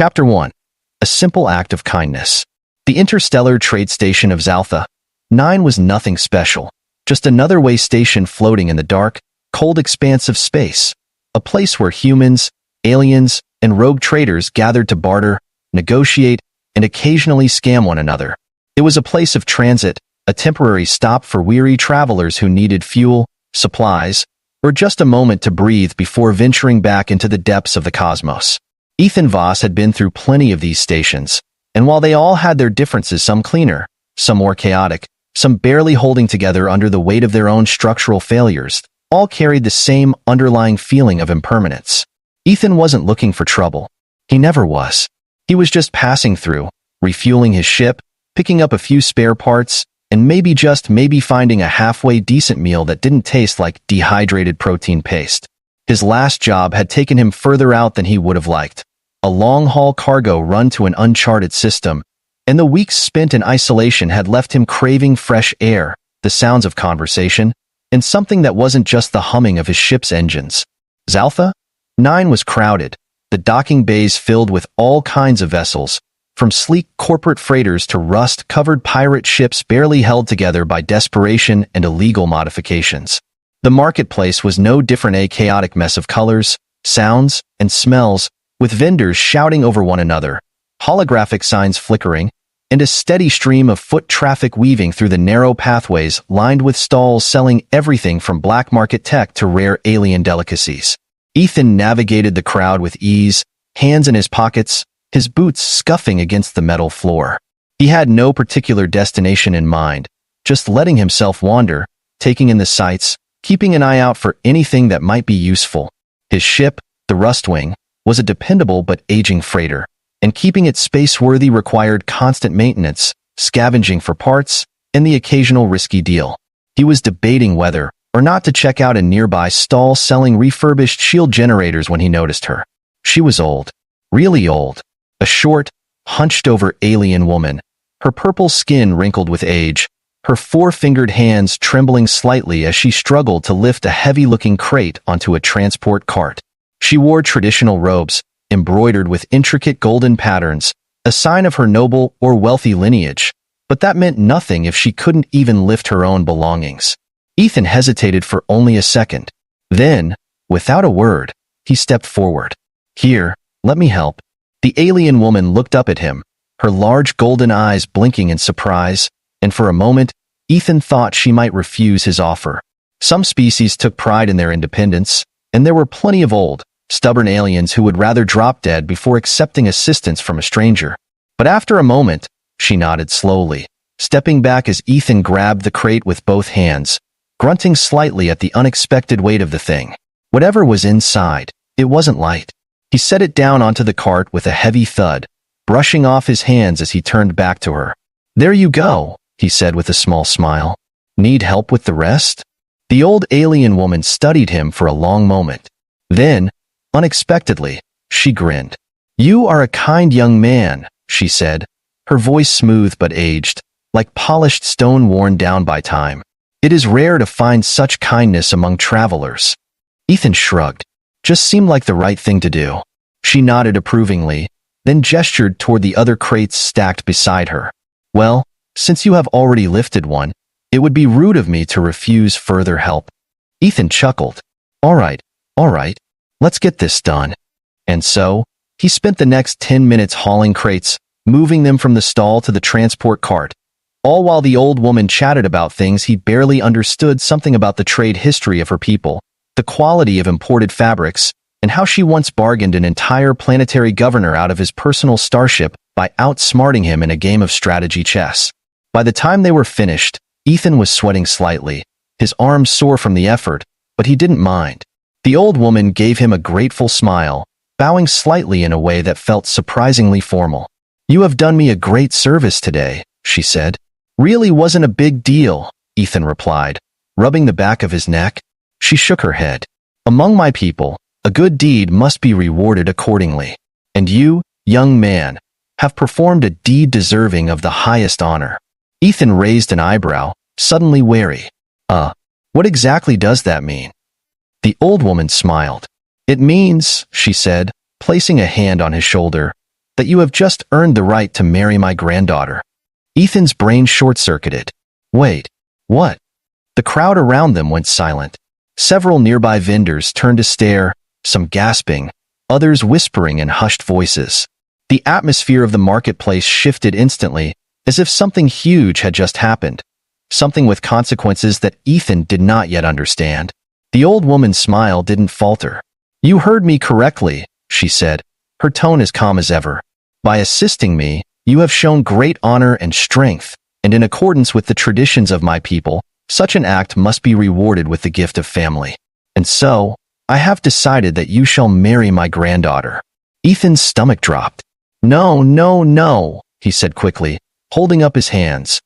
Chapter 1. A Simple Act of Kindness. The interstellar trade station of Zaltha 9 was nothing special, just another way station floating in the dark, cold expanse of space, a place where humans, aliens, and rogue traders gathered to barter, negotiate, and occasionally scam one another. It was a place of transit, a temporary stop for weary travelers who needed fuel, supplies, or just a moment to breathe before venturing back into the depths of the cosmos. Ethan Voss had been through plenty of these stations, and while they all had their differences, some cleaner, some more chaotic, some barely holding together under the weight of their own structural failures, all carried the same underlying feeling of impermanence. Ethan wasn't looking for trouble. He never was. He was just passing through, refueling his ship, picking up a few spare parts, and maybe finding a halfway decent meal that didn't taste like dehydrated protein paste. His last job had taken him further out than he would have liked. A long-haul cargo run to an uncharted system, and the weeks spent in isolation had left him craving fresh air, the sounds of conversation, and something that wasn't just the humming of his ship's engines. Zaltha 9 was crowded, the docking bays filled with all kinds of vessels, from sleek corporate freighters to rust-covered pirate ships barely held together by desperation and illegal modifications. The marketplace was no different, a chaotic mess of colors, sounds, and smells, with vendors shouting over one another, holographic signs flickering, and a steady stream of foot traffic weaving through the narrow pathways lined with stalls selling everything from black market tech to rare alien delicacies. Ethan navigated the crowd with ease, hands in his pockets, his boots scuffing against the metal floor. He had no particular destination in mind, just letting himself wander, taking in the sights, keeping an eye out for anything that might be useful. His ship, the Rustwing, was a dependable but aging freighter, and keeping it space-worthy required constant maintenance, scavenging for parts, and the occasional risky deal. He was debating whether or not to check out a nearby stall selling refurbished shield generators when he noticed her. She was old, really old, a short, hunched-over alien woman, her purple skin wrinkled with age, her four-fingered hands trembling slightly as she struggled to lift a heavy-looking crate onto a transport cart. She wore traditional robes, embroidered with intricate golden patterns, a sign of her noble or wealthy lineage, but that meant nothing if she couldn't even lift her own belongings. Ethan hesitated for only a second. Then, without a word, he stepped forward. "Here, let me help." The alien woman looked up at him, her large golden eyes blinking in surprise, and for a moment, Ethan thought she might refuse his offer. Some species took pride in their independence, and there were plenty of old, stubborn aliens who would rather drop dead before accepting assistance from a stranger. But after a moment, she nodded slowly, stepping back as Ethan grabbed the crate with both hands, grunting slightly at the unexpected weight of the thing. Whatever was inside, it wasn't light. He set it down onto the cart with a heavy thud, brushing off his hands as he turned back to her. "There you go," he said with a small smile. "Need help with the rest?" The old alien woman studied him for a long moment. Then, unexpectedly, she grinned. "You are a kind young man," she said, her voice smooth but aged, like polished stone worn down by time. "It is rare to find such kindness among travelers." Ethan shrugged. Just seemed like the right thing to do. She nodded approvingly, then gestured toward the other crates stacked beside her. "Well, since you have already lifted one, it would be rude of me to refuse further help." Ethan chuckled. All right, let's get this done." And so, he spent the next 10 minutes hauling crates, moving them from the stall to the transport cart, all while the old woman chatted about things he barely understood, something about the trade history of her people, the quality of imported fabrics, and how she once bargained an entire planetary governor out of his personal starship by outsmarting him in a game of strategy chess. By the time they were finished, Ethan was sweating slightly, his arms sore from the effort, but he didn't mind. The old woman gave him a grateful smile, bowing slightly in a way that felt surprisingly formal. "You have done me a great service today," she said. "Really wasn't a big deal," Ethan replied, rubbing the back of his neck. She shook her head. "Among my people, a good deed must be rewarded accordingly. And you, young man, have performed a deed deserving of the highest honor." Ethan raised an eyebrow, suddenly wary. What exactly does that mean?" The old woman smiled. "It means," she said, placing a hand on his shoulder, that you have just earned the right to marry my granddaughter." Ethan's brain short-circuited. Wait, what? The crowd around them went silent. Several nearby vendors turned to stare, some gasping, others whispering in hushed voices. The atmosphere of the marketplace shifted instantly, as if something huge had just happened. Something with consequences that Ethan did not yet understand. The old woman's smile didn't falter. "You heard me correctly," she said, her tone as calm as ever. "By assisting me, you have shown great honor and strength, and in accordance with the traditions of my people, such an act must be rewarded with the gift of family. And so, I have decided that you shall marry my granddaughter." Ethan's stomach dropped. "No, no, no," he said quickly, holding up his hands.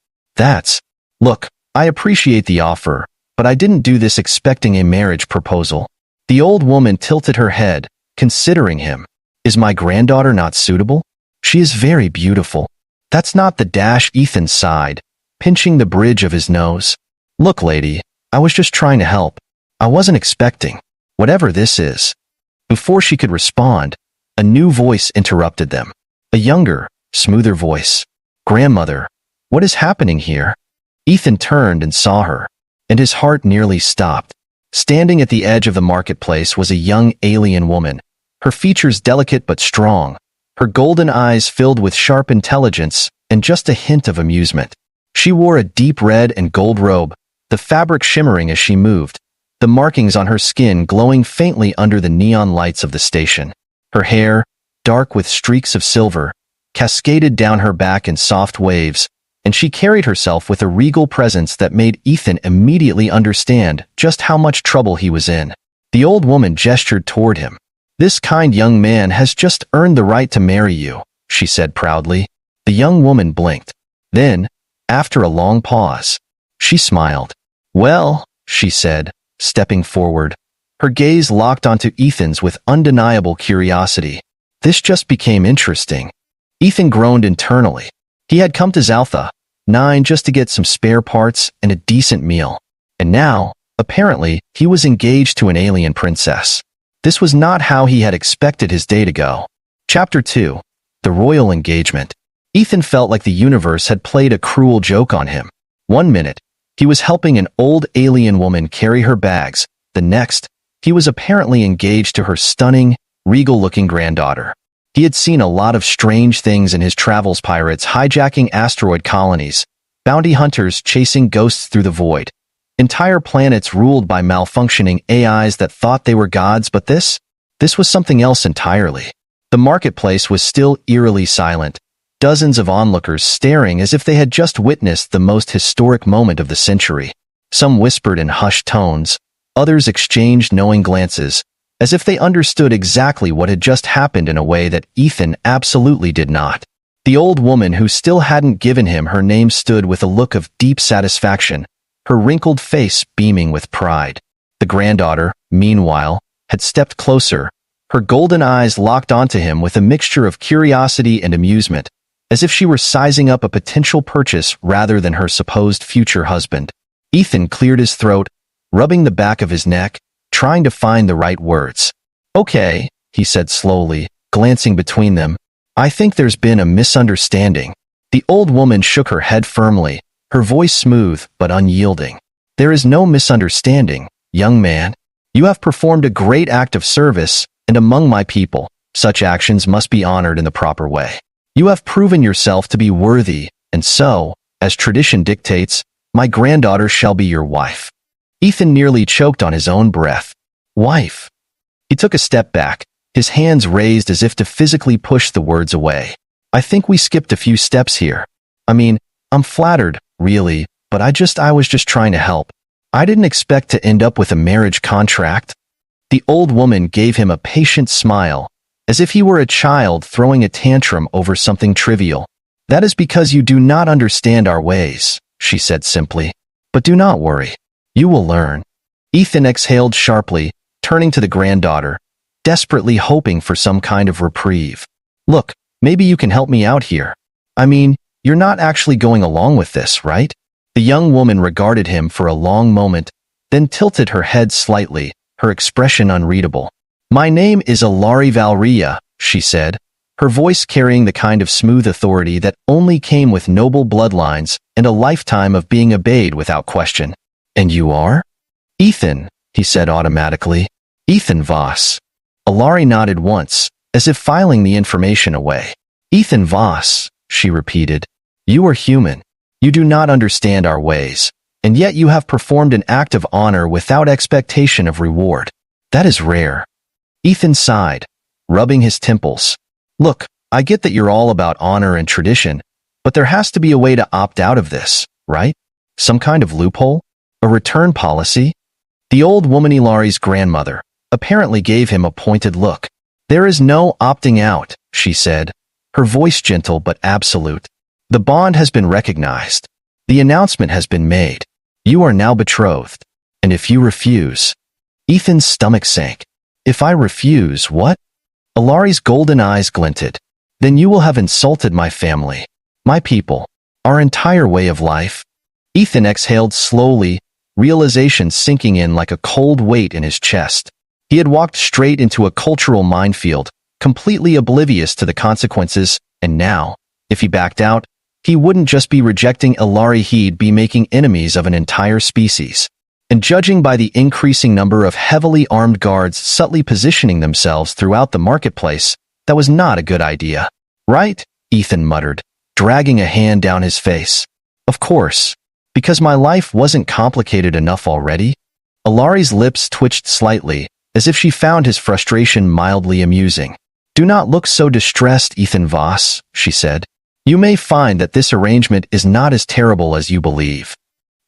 Look, I appreciate the offer, but I didn't do this expecting a marriage proposal." The old woman tilted her head, considering him. "Is my granddaughter not suitable? She is very beautiful." "That's not the dash," Ethan sighed, pinching the bridge of his nose. "Look, lady, I was just trying to help. I wasn't expecting whatever this is." Before she could respond, a new voice interrupted them. A younger, smoother voice. "Grandmother, what is happening here?" Ethan turned and saw her, and his heart nearly stopped. Standing at the edge of the marketplace was a young alien woman, her features delicate but strong, her golden eyes filled with sharp intelligence and just a hint of amusement. She wore a deep red and gold robe, the fabric shimmering as she moved, the markings on her skin glowing faintly under the neon lights of the station. Her hair, dark with streaks of silver, cascaded down her back in soft waves, and she carried herself with a regal presence that made Ethan immediately understand just how much trouble he was in. The old woman gestured toward him. "This kind young man has just earned the right to marry you," she said proudly. The young woman blinked. Then, after a long pause, she smiled. "Well," she said, stepping forward. Her gaze locked onto Ethan's with undeniable curiosity. This just became interesting. Ethan groaned internally. He had come to Zaltha 9 just to get some spare parts and a decent meal. And now, apparently, he was engaged to an alien princess. This was not how he had expected his day to go. Chapter 2. The Royal Engagement. Ethan felt like the universe had played a cruel joke on him. One minute, he was helping an old alien woman carry her bags. The next, he was apparently engaged to her stunning, regal-looking granddaughter. He had seen a lot of strange things in his travels: pirates hijacking asteroid colonies, bounty hunters chasing ghosts through the void, entire planets ruled by malfunctioning AIs that thought they were gods, but this was something else entirely. The marketplace was still eerily silent, dozens of onlookers staring as if they had just witnessed the most historic moment of the century. Some whispered in hushed tones, others exchanged knowing glances, as if they understood exactly what had just happened in a way that Ethan absolutely did not. The old woman who still hadn't given him her name stood with a look of deep satisfaction, her wrinkled face beaming with pride. The granddaughter, meanwhile, had stepped closer, her golden eyes locked onto him with a mixture of curiosity and amusement, as if she were sizing up a potential purchase rather than her supposed future husband. Ethan cleared his throat, rubbing the back of his neck, trying to find the right words. "Okay," he said slowly, glancing between them. "I think there's been a misunderstanding." The old woman shook her head firmly, her voice smooth but unyielding. "There is no misunderstanding, young man. You have performed a great act of service, and among my people, such actions must be honored in the proper way. You have proven yourself to be worthy, and so, as tradition dictates, my granddaughter shall be your wife." Ethan nearly choked on his own breath. "Wife." He took a step back, his hands raised as if to physically push the words away. "I think we skipped a few steps here. I mean, I'm flattered, really, but I was just trying to help. I didn't expect to end up with a marriage contract." The old woman gave him a patient smile, as if he were a child throwing a tantrum over something trivial. "That is because you do not understand our ways," she said simply. "But do not worry. You will learn." Ethan exhaled sharply, turning to the granddaughter, desperately hoping for some kind of reprieve. "Look, maybe you can help me out here. I mean, you're not actually going along with this, right?" The young woman regarded him for a long moment, then tilted her head slightly, her expression unreadable. "My name is Alari Valria," she said, her voice carrying the kind of smooth authority that only came with noble bloodlines and a lifetime of being obeyed without question. "And you are?" "Ethan," he said automatically. "Ethan Voss." Alari nodded once, as if filing the information away. "Ethan Voss," she repeated. "You are human. You do not understand our ways, and yet you have performed an act of honor without expectation of reward. That is rare." Ethan sighed, rubbing his temples. "Look, I get that you're all about honor and tradition, but there has to be a way to opt out of this, right? Some kind of loophole? A return policy?" The old woman, Ilari's grandmother, apparently gave him a pointed look. "There is no opting out," she said, her voice gentle but absolute. "The bond has been recognized. The announcement has been made. You are now betrothed. And if you refuse—" Ethan's stomach sank. "If I refuse, what?" Alari's golden eyes glinted. "Then you will have insulted my family, my people, our entire way of life." Ethan exhaled slowly, realization sinking in like a cold weight in his chest. He had walked straight into a cultural minefield, completely oblivious to the consequences, and now, if he backed out, he wouldn't just be rejecting Ilari, he'd be making enemies of an entire species. And judging by the increasing number of heavily armed guards subtly positioning themselves throughout the marketplace, that was not a good idea. "Right?" Ethan muttered, dragging a hand down his face. "Of course. Because my life wasn't complicated enough already?" Ilari's lips twitched slightly, as if she found his frustration mildly amusing. "Do not look so distressed, Ethan Voss," she said. "You may find that this arrangement is not as terrible as you believe."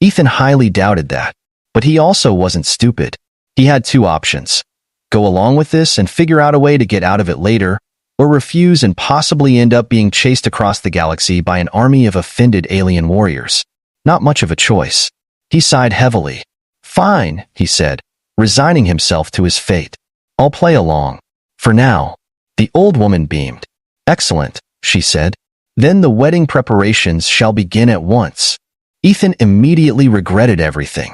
Ethan highly doubted that. But he also wasn't stupid. He had two options: go along with this and figure out a way to get out of it later, or refuse and possibly end up being chased across the galaxy by an army of offended alien warriors. Not much of a choice. He sighed heavily. "Fine," he said, resigning himself to his fate. "I'll play along. For now." The old woman beamed. "Excellent," she said. "Then the wedding preparations shall begin at once." Ethan immediately regretted everything.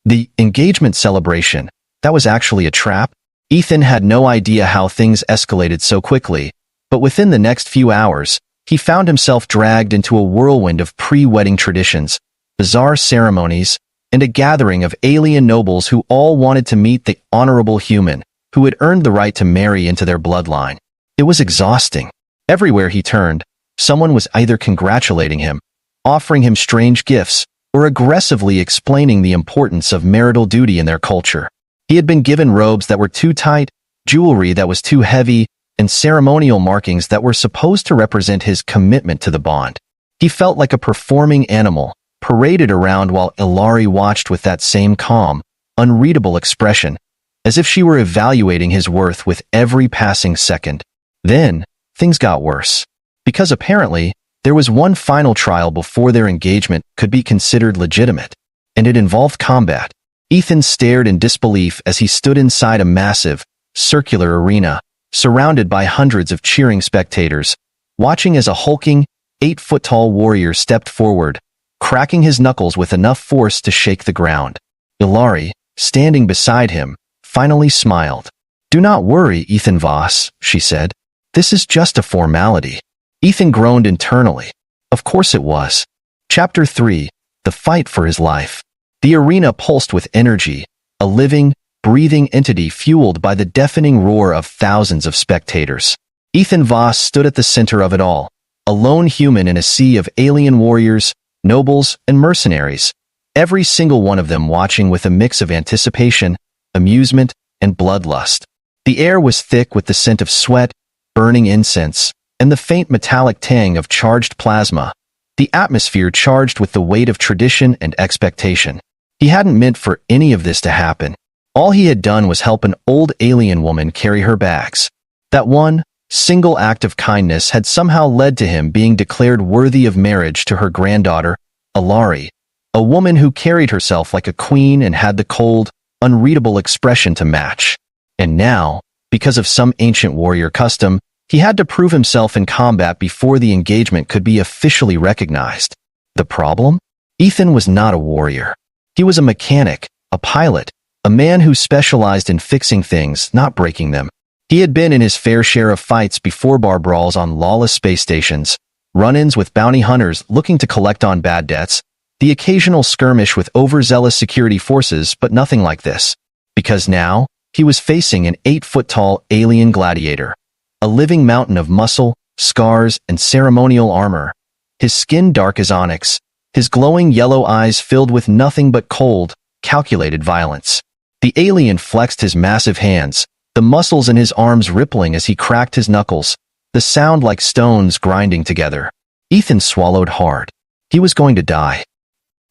The engagement celebration, that was actually a trap. Ethan had no idea how things escalated so quickly, but within the next few hours, he found himself dragged into a whirlwind of pre-wedding traditions, bizarre ceremonies, and a gathering of alien nobles who all wanted to meet the honorable human who had earned the right to marry into their bloodline. It was exhausting. Everywhere he turned, someone was either congratulating him, offering him strange gifts, or aggressively explaining the importance of marital duty in their culture. He had been given robes that were too tight, jewelry that was too heavy, and ceremonial markings that were supposed to represent his commitment to the bond. He felt like a performing animal, paraded around while Ilari watched with that same calm, unreadable expression, as if she were evaluating his worth with every passing second. Then, things got worse. Because apparently, there was one final trial before their engagement could be considered legitimate, and it involved combat. Ethan stared in disbelief as he stood inside a massive, circular arena, surrounded by hundreds of cheering spectators, watching as a hulking, 8-foot-tall warrior stepped forward, cracking his knuckles with enough force to shake the ground. Ilari, standing beside him, finally smiled. "Do not worry, Ethan Voss," she said. "This is just a formality." Ethan groaned internally. Of course it was. Chapter 3, The Fight for His Life. The arena pulsed with energy, a living, breathing entity fueled by the deafening roar of thousands of spectators. Ethan Voss stood at the center of it all, a lone human in a sea of alien warriors, nobles, and mercenaries, every single one of them watching with a mix of anticipation, amusement, and bloodlust. The air was thick with the scent of sweat, burning incense, and the faint metallic tang of charged plasma, the atmosphere charged with the weight of tradition and expectation. He hadn't meant for any of this to happen. All he had done was help an old alien woman carry her bags. That one, single act of kindness had somehow led to him being declared worthy of marriage to her granddaughter, Ilari, a woman who carried herself like a queen and had the cold, unreadable expression to match. And now, because of some ancient warrior custom, he had to prove himself in combat before the engagement could be officially recognized. The problem? Ethan was not a warrior. He was a mechanic, a pilot, a man who specialized in fixing things, not breaking them. He had been in his fair share of fights before, bar brawls on lawless space stations, run-ins with bounty hunters looking to collect on bad debts, the occasional skirmish with overzealous security forces, but nothing like this. Because now, he was facing an 8-foot-tall alien gladiator, a living mountain of muscle, scars, and ceremonial armor. His skin dark as onyx, his glowing yellow eyes filled with nothing but cold, calculated violence. The alien flexed his massive hands, the muscles in his arms rippling as he cracked his knuckles, the sound like stones grinding together. Ethan swallowed hard. He was going to die.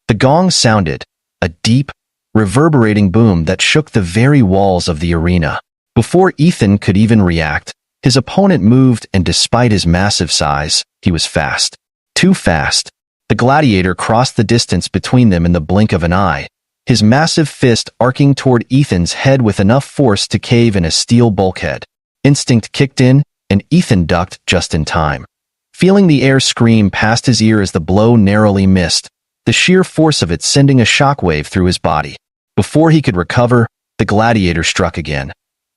The gong sounded, a deep, reverberating boom that shook the very walls of the arena. Before Ethan could even react, his opponent moved, and despite his massive size, he was fast. Too fast. The gladiator crossed the distance between them in the blink of an eye, his massive fist arcing toward Ethan's head with enough force to cave in a steel bulkhead. Instinct kicked in, and Ethan ducked just in time. Feeling the air scream past his ear as the blow narrowly missed, the sheer force of it sending a shockwave through his body. Before he could recover, the gladiator struck again.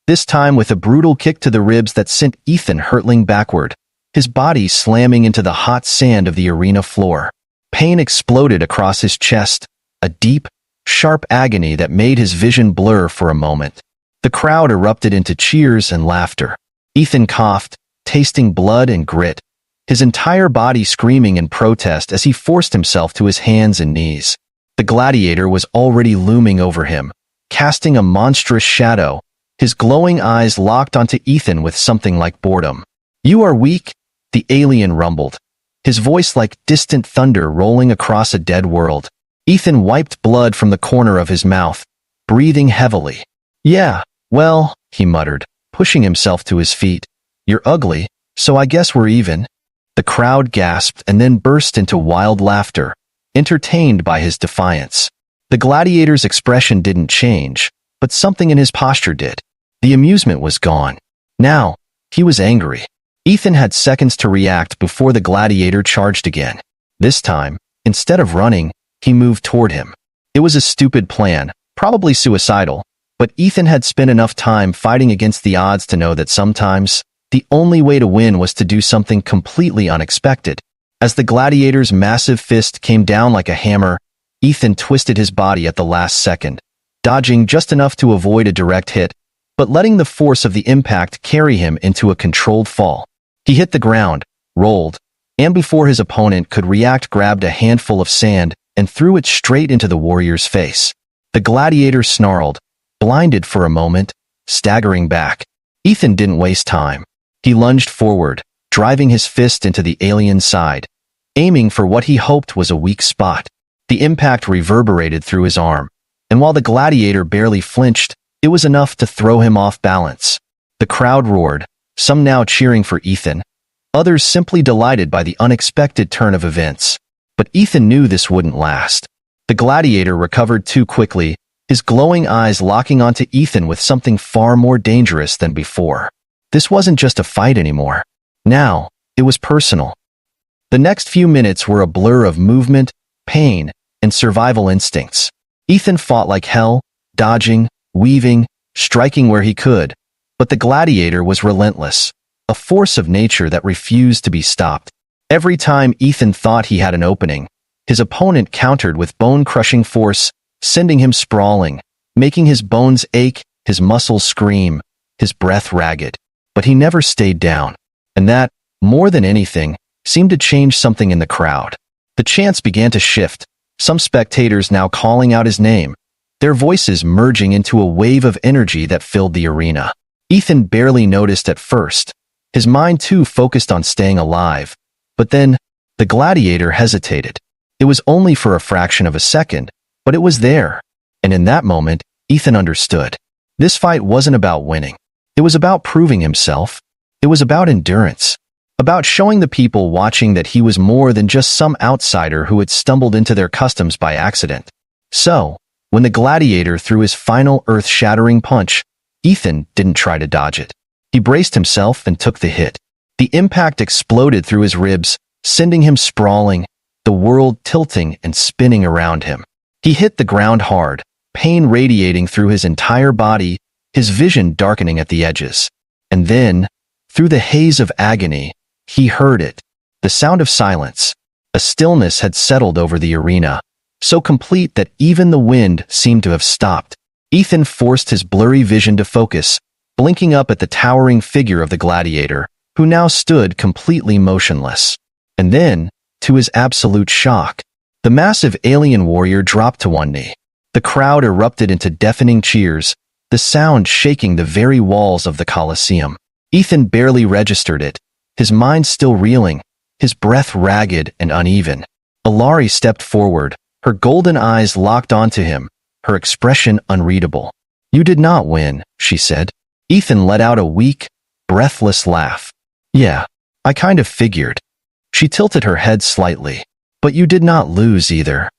This time with a brutal kick to the ribs that sent Ethan hurtling backward, his body slamming into the hot sand of the arena floor. Pain exploded across his chest, a deep, sharp agony that made his vision blur for a moment. The crowd erupted into cheers and laughter. Ethan coughed, tasting blood and grit, his entire body screaming in protest as he forced himself to his hands and knees. The gladiator was already looming over him, casting a monstrous shadow, his glowing eyes locked onto Ethan with something like boredom. "You are weak," the alien rumbled, his voice like distant thunder rolling across a dead world. Ethan wiped blood from the corner of his mouth, breathing heavily. "Yeah, well," he muttered, pushing himself to his feet. "You're ugly, so I guess we're even." The crowd gasped and then burst into wild laughter, entertained by his defiance. The gladiator's expression didn't change, but something in his posture did. The amusement was gone. Now, he was angry. Ethan had seconds to react before the gladiator charged again. This time, instead of running, he moved toward him. It was a stupid plan, probably suicidal, but Ethan had spent enough time fighting against the odds to know that sometimes, the only way to win was to do something completely unexpected. As the gladiator's massive fist came down like a hammer, Ethan twisted his body at the last second, dodging just enough to avoid a direct hit, but letting the force of the impact carry him into a controlled fall. He hit the ground, rolled, and before his opponent could react, grabbed a handful of sand and threw it straight into the warrior's face. The gladiator snarled, blinded for a moment, staggering back. Ethan didn't waste time. He lunged forward, driving his fist into the alien's side, aiming for what he hoped was a weak spot. The impact reverberated through his arm, and while the gladiator barely flinched, it was enough to throw him off balance. The crowd roared, some now cheering for Ethan, others simply delighted by the unexpected turn of events. But Ethan knew this wouldn't last. The gladiator recovered too quickly, his glowing eyes locking onto Ethan with something far more dangerous than before. This wasn't just a fight anymore. Now, it was personal. The next few minutes were a blur of movement, pain, and survival instincts. Ethan fought like hell, dodging, weaving, striking where he could, but the gladiator was relentless, a force of nature that refused to be stopped. Every time Ethan thought he had an opening, his opponent countered with bone-crushing force, sending him sprawling, making his bones ache, his muscles scream, his breath ragged. But he never stayed down, and that, more than anything, seemed to change something in the crowd. The chants began to shift, some spectators now calling out his name, their voices merging into a wave of energy that filled the arena. Ethan barely noticed at first, his mind too focused on staying alive. But then, the gladiator hesitated. It was only for a fraction of a second, but it was there. And in that moment, Ethan understood. This fight wasn't about winning. It was about proving himself. It was about endurance. About showing the people watching that he was more than just some outsider who had stumbled into their customs by accident. So, when the gladiator threw his final earth-shattering punch, Ethan didn't try to dodge it. He braced himself and took the hit. The impact exploded through his ribs, sending him sprawling, the world tilting and spinning around him. He hit the ground hard, pain radiating through his entire body, his vision darkening at the edges. And then, through the haze of agony, he heard it. The sound of silence. A stillness had settled over the arena, so complete that even the wind seemed to have stopped. Ethan forced his blurry vision to focus, blinking up at the towering figure of the gladiator, who now stood completely motionless. And then, to his absolute shock, the massive alien warrior dropped to one knee. The crowd erupted into deafening cheers, the sound shaking the very walls of the Colosseum. Ethan barely registered it, his mind still reeling, his breath ragged and uneven. Alari stepped forward, her golden eyes locked onto him, her expression unreadable. "You did not win," she said. Ethan let out a weak, breathless laugh. "Yeah, I kind of figured." She tilted her head slightly. "But you did not lose either."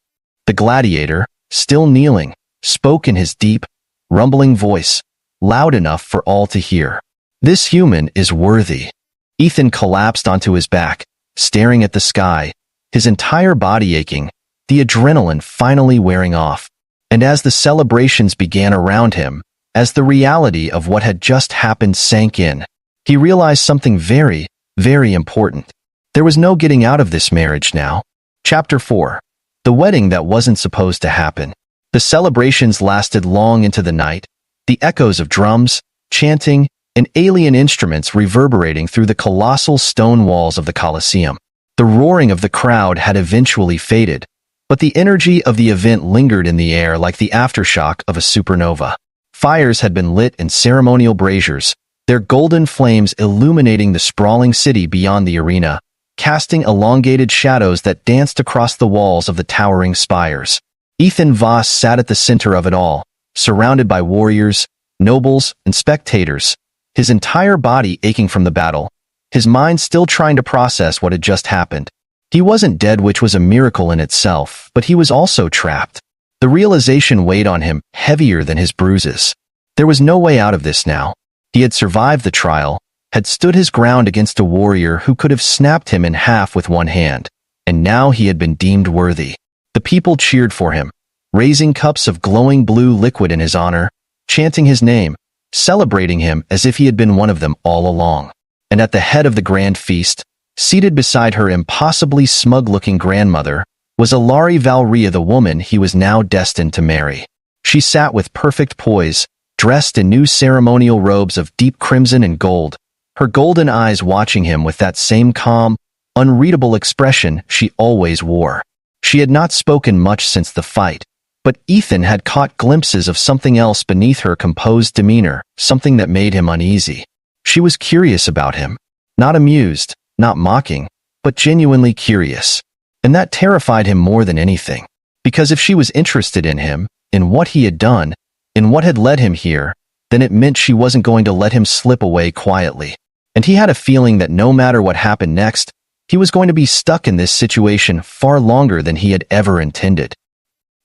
The gladiator, still kneeling, spoke in his deep, rumbling voice, loud enough for all to hear. "This human is worthy." Ethan collapsed onto his back, staring at the sky, his entire body aching, the adrenaline finally wearing off. And as the celebrations began around him, as the reality of what had just happened sank in, he realized something very, very important. There was no getting out of this marriage now. Chapter 4. The wedding that wasn't supposed to happen. The celebrations lasted long into the night, the echoes of drums, chanting, and alien instruments reverberating through the colossal stone walls of the Colosseum. The roaring of the crowd had eventually faded, but the energy of the event lingered in the air like the aftershock of a supernova. Fires had been lit in ceremonial braziers, their golden flames illuminating the sprawling city beyond the arena, casting elongated shadows that danced across the walls of the towering spires. Ethan Voss sat at the center of it all, surrounded by warriors, nobles, and spectators, his entire body aching from the battle, his mind still trying to process what had just happened. He wasn't dead, which was a miracle in itself, but he was also trapped. The realization weighed on him heavier than his bruises. There was no way out of this now. He had survived the trial, had stood his ground against a warrior who could have snapped him in half with one hand, and now he had been deemed worthy. The people cheered for him, raising cups of glowing blue liquid in his honor, chanting his name, celebrating him as if he had been one of them all along. And at the head of the grand feast, seated beside her impossibly smug-looking grandmother, was Alari Valria, the woman he was now destined to marry. She sat with perfect poise, dressed in new ceremonial robes of deep crimson and gold, her golden eyes watching him with that same calm, unreadable expression she always wore. She had not spoken much since the fight, but Ethan had caught glimpses of something else beneath her composed demeanor, something that made him uneasy. She was curious about him, not amused, not mocking, but genuinely curious. And that terrified him more than anything, because if she was interested in him, in what he had done, in what had led him here, then it meant she wasn't going to let him slip away quietly. And he had a feeling that no matter what happened next, he was going to be stuck in this situation far longer than he had ever intended.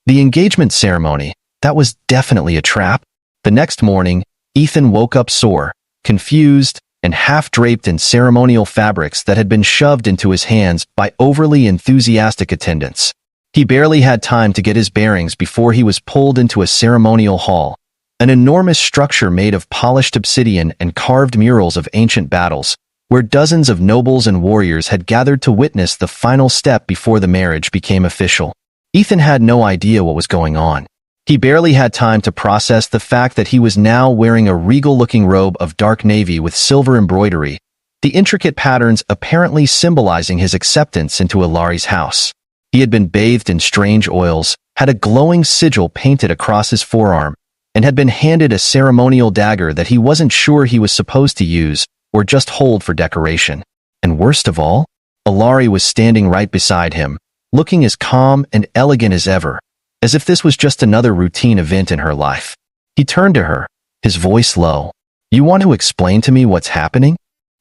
The engagement ceremony, that was definitely a trap. The next morning, Ethan woke up sore, confused, and half-draped in ceremonial fabrics that had been shoved into his hands by overly enthusiastic attendants. He barely had time to get his bearings before he was pulled into a ceremonial hall, an enormous structure made of polished obsidian and carved murals of ancient battles, where dozens of nobles and warriors had gathered to witness the final step before the marriage became official. Ethan had no idea what was going on. He barely had time to process the fact that he was now wearing a regal-looking robe of dark navy with silver embroidery, the intricate patterns apparently symbolizing his acceptance into Alari's house. He had been bathed in strange oils, had a glowing sigil painted across his forearm, and had been handed a ceremonial dagger that he wasn't sure he was supposed to use or just hold for decoration. And worst of all, Alari was standing right beside him, looking as calm and elegant as ever, as if this was just another routine event in her life. He turned to her, his voice low. "You want to explain to me what's happening?"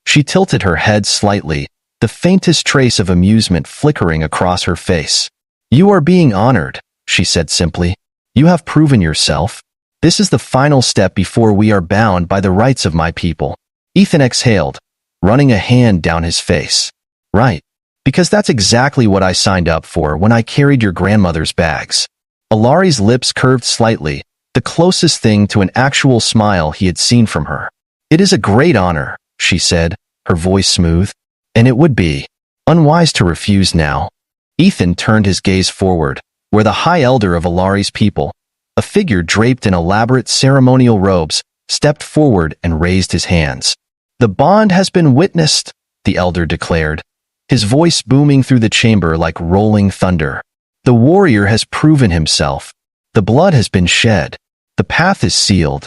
She tilted her head slightly, the faintest trace of amusement flickering across her face. "You are being honored," she said simply. "You have proven yourself. This is the final step before we are bound by the rights of my people." Ethan exhaled, running a hand down his face. "Right. Because that's exactly what I signed up for when I carried your grandmother's bags." Alari's lips curved slightly, the closest thing to an actual smile he had seen from her. "It is a great honor," she said, her voice smooth. "And it would be unwise to refuse now." Ethan turned his gaze forward, where the High Elder of Alari's people, a figure draped in elaborate ceremonial robes, stepped forward and raised his hands. "The bond has been witnessed," the Elder declared, his voice booming through the chamber like rolling thunder. "The warrior has proven himself. The blood has been shed. The path is sealed."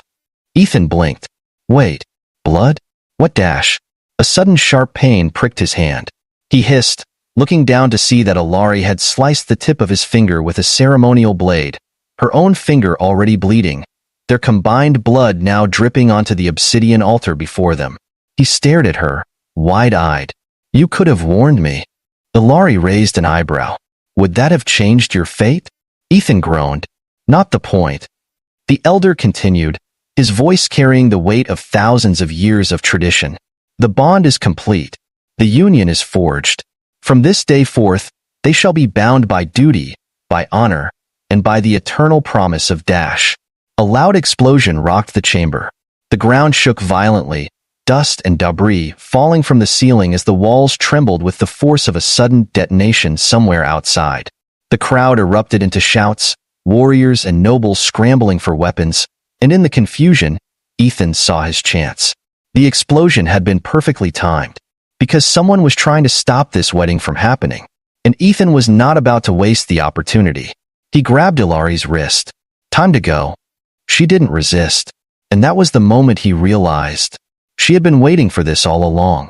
Ethan blinked. "Wait, blood? What dash?" A sudden sharp pain pricked his hand. He hissed, looking down to see that Alari had sliced the tip of his finger with a ceremonial blade, her own finger already bleeding, their combined blood now dripping onto the obsidian altar before them. He stared at her, wide-eyed. "You could have warned me." Alari raised an eyebrow. "Would that have changed your fate?" Ethan groaned. "Not the point." The Elder continued, his voice carrying the weight of thousands of years of tradition. "The bond is complete. The union is forged. From this day forth, they shall be bound by duty, by honor, and by the eternal promise of dash." A loud explosion rocked the chamber. The ground shook violently, dust and debris falling from the ceiling as the walls trembled with the force of a sudden detonation somewhere outside. The crowd erupted into shouts, warriors and nobles scrambling for weapons, and in the confusion, Ethan saw his chance. The explosion had been perfectly timed, because someone was trying to stop this wedding from happening, and Ethan was not about to waste the opportunity. He grabbed Ilari's wrist. "Time to go." She didn't resist, and that was the moment he realized. She had been waiting for this all along.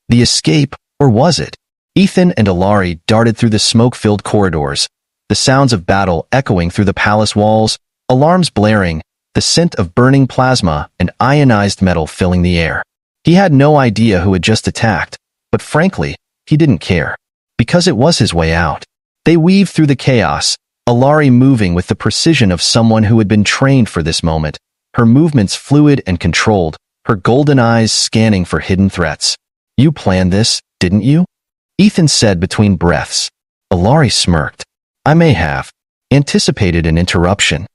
The escape, or was it? Ethan and Ilari darted through the smoke-filled corridors, the sounds of battle echoing through the palace walls, alarms blaring, the scent of burning plasma and ionized metal filling the air. He had no idea who had just attacked, but frankly, he didn't care, because it was his way out. They weaved through the chaos, Ilari moving with the precision of someone who had been trained for this moment, her movements fluid and controlled, her golden eyes scanning for hidden threats. "You planned this, didn't you?" Ethan said between breaths. Ilari smirked. "I may have anticipated an interruption."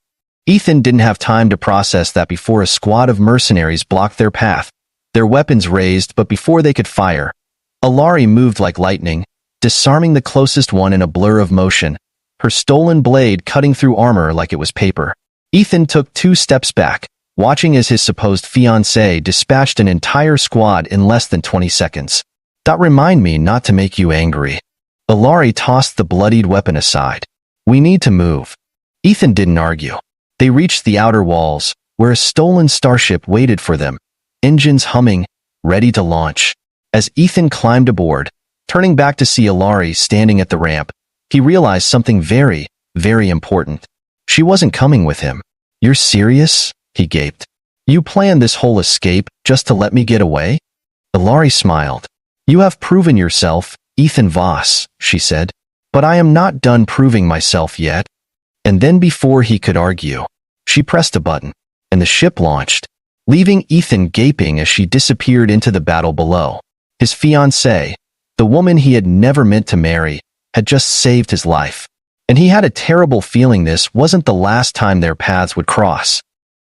Ethan didn't have time to process that before a squad of mercenaries blocked their path, their weapons raised, but before they could fire, Ilari moved like lightning, disarming the closest one in a blur of motion, her stolen blade cutting through armor like it was paper. Ethan took 2 steps back, watching as his supposed fiancée dispatched an entire squad in less than 20 seconds. "That remind me not to make you angry." Ilari tossed the bloodied weapon aside. "We need to move." Ethan didn't argue. They reached the outer walls, where a stolen starship waited for them, engines humming, ready to launch. As Ethan climbed aboard, turning back to see Ilari standing at the ramp, he realized something very, very important. She wasn't coming with him. "You're serious?" he gaped. "You planned this whole escape just to let me get away?" Ilari smiled. "You have proven yourself, Ethan Voss," she said. "But I am not done proving myself yet." And then before he could argue, she pressed a button, and the ship launched, leaving Ethan gaping as she disappeared into the battle below. His fiancée, the woman he had never meant to marry, had just saved his life. And he had a terrible feeling this wasn't the last time their paths would cross.